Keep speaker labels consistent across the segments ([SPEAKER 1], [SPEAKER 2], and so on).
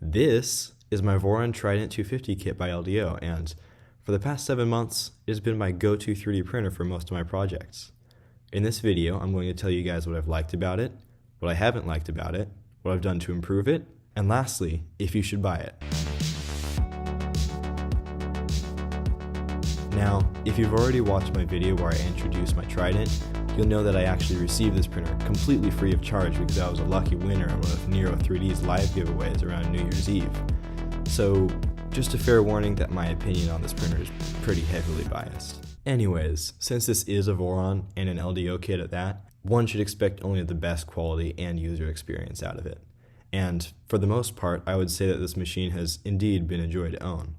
[SPEAKER 1] This is my Voron Trident 250 kit by LDO, and for the past 7 months, it has been my go-to 3D printer for most of my projects. In this video, I'm going to tell you guys what I've liked about it, what I haven't liked about it, what I've done to improve it, and lastly, if you should buy it. Now, if you've already watched my video where I introduced my Trident, you'll know that I actually received this printer completely free of charge because I was a lucky winner in one of Nero 3D's live giveaways around New Year's Eve. So, just a fair warning that my opinion on this printer is pretty heavily biased. Anyways, since this is a Voron and an LDO kit at that, one should expect only the best quality and user experience out of it. And for the most part, I would say that this machine has indeed been a joy to own.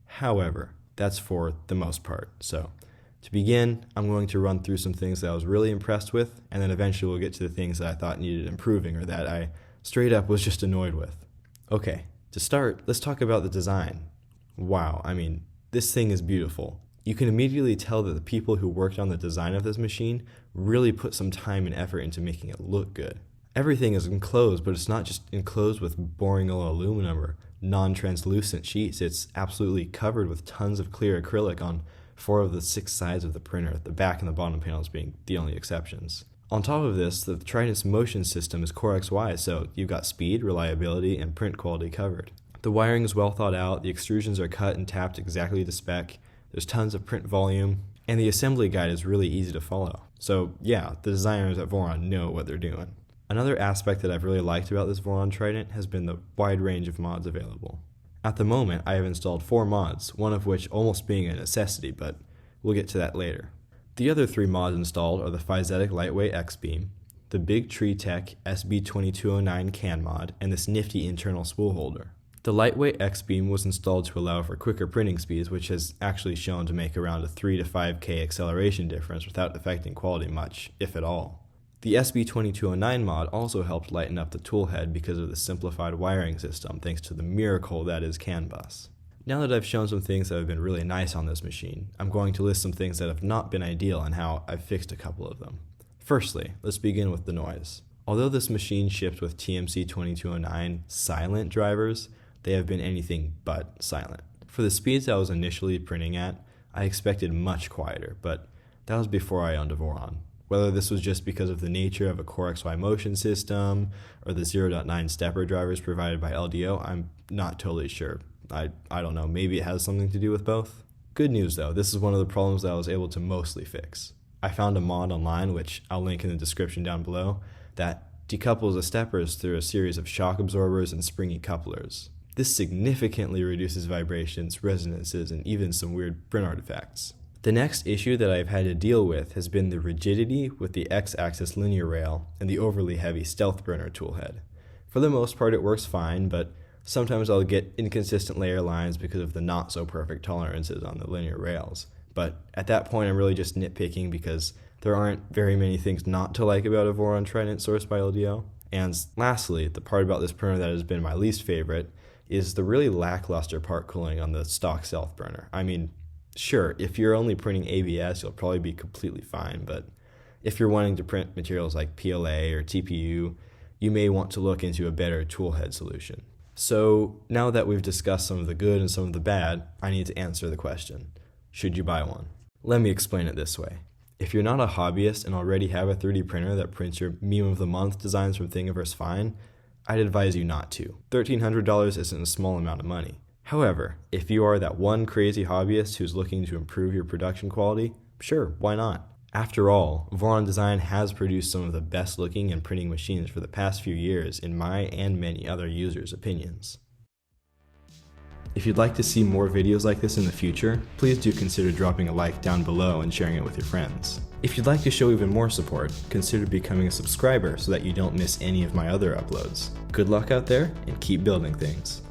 [SPEAKER 1] However, that's for the most part. So, to begin, I'm going to run through some things that I was really impressed with, and then eventually we'll get to the things that I thought needed improving or that I straight up was just annoyed with. Okay, to start, let's talk about the design. Wow, I mean, this thing is beautiful. You can immediately tell that the people who worked on the design of this machine really put some time and effort into making it look good. Everything is enclosed, but it's not just enclosed with boring old aluminum or non-translucent sheets. It's absolutely covered with tons of clear acrylic on 4 of the 6 sides of the printer, the back and the bottom panels being the only exceptions. On top of this, the Trident's motion system is Core XY, so you've got speed, reliability, and print quality covered. The wiring is well thought out, the extrusions are cut and tapped exactly to spec, there's tons of print volume, and the assembly guide is really easy to follow. So yeah, the designers at Voron know what they're doing. Another aspect that I've really liked about this Voron Trident has been the wide range of mods available. At the moment, I have installed 4 mods, one of which almost being a necessity, but we'll get to that later. The other 3 mods installed are the Physetic Lightweight X-Beam, the Big Tree Tech SB2209 can mod, and this nifty internal spool holder. The Lightweight X-Beam was installed to allow for quicker printing speeds, which has actually shown to make around a 3 to 5K acceleration difference without affecting quality much, if at all. The SB2209 mod also helped lighten up the tool head because of the simplified wiring system thanks to the miracle that is CAN bus. Now that I've shown some things that have been really nice on this machine, I'm going to list some things that have not been ideal and how I've fixed a couple of them. Firstly, let's begin with the noise. Although this machine shipped with TMC2209 silent drivers, they have been anything but silent. For the speeds I was initially printing at, I expected much quieter, but that was before I owned a Voron. Whether this was just because of the nature of a Core XY motion system or the 0.9 stepper drivers provided by LDO, I'm not totally sure. I don't know, maybe it has something to do with both. Good news though, this is one of the problems that I was able to mostly fix. I found a mod online, which I'll link in the description down below, that decouples the steppers through a series of shock absorbers and springy couplers. This significantly reduces vibrations, resonances, and even some weird print artifacts. The next issue that I've had to deal with has been the rigidity with the X-axis linear rail and the overly heavy stealth burner toolhead. For the most part it works fine, but sometimes I'll get inconsistent layer lines because of the not so perfect tolerances on the linear rails. But at that point I'm really just nitpicking because there aren't very many things not to like about a Voron Trident sourced by LDO. And lastly, the part about this printer that has been my least favorite is the really lackluster part cooling on the stock stealth burner. I mean, sure, if you're only printing ABS, you'll probably be completely fine, but if you're wanting to print materials like PLA or TPU, you may want to look into a better toolhead solution. So now that we've discussed some of the good and some of the bad, I need to answer the question, should you buy one? Let me explain it this way. If you're not a hobbyist and already have a 3D printer that prints your meme of the month designs from Thingiverse fine, I'd advise you not to. $1,300 isn't a small amount of money. However, if you are that one crazy hobbyist who's looking to improve your production quality, sure, why not? After all, Voron Design has produced some of the best looking and printing machines for the past few years in my and many other users' opinions. If you'd like to see more videos like this in the future, please do consider dropping a like down below and sharing it with your friends. If you'd like to show even more support, consider becoming a subscriber so that you don't miss any of my other uploads. Good luck out there, and keep building things.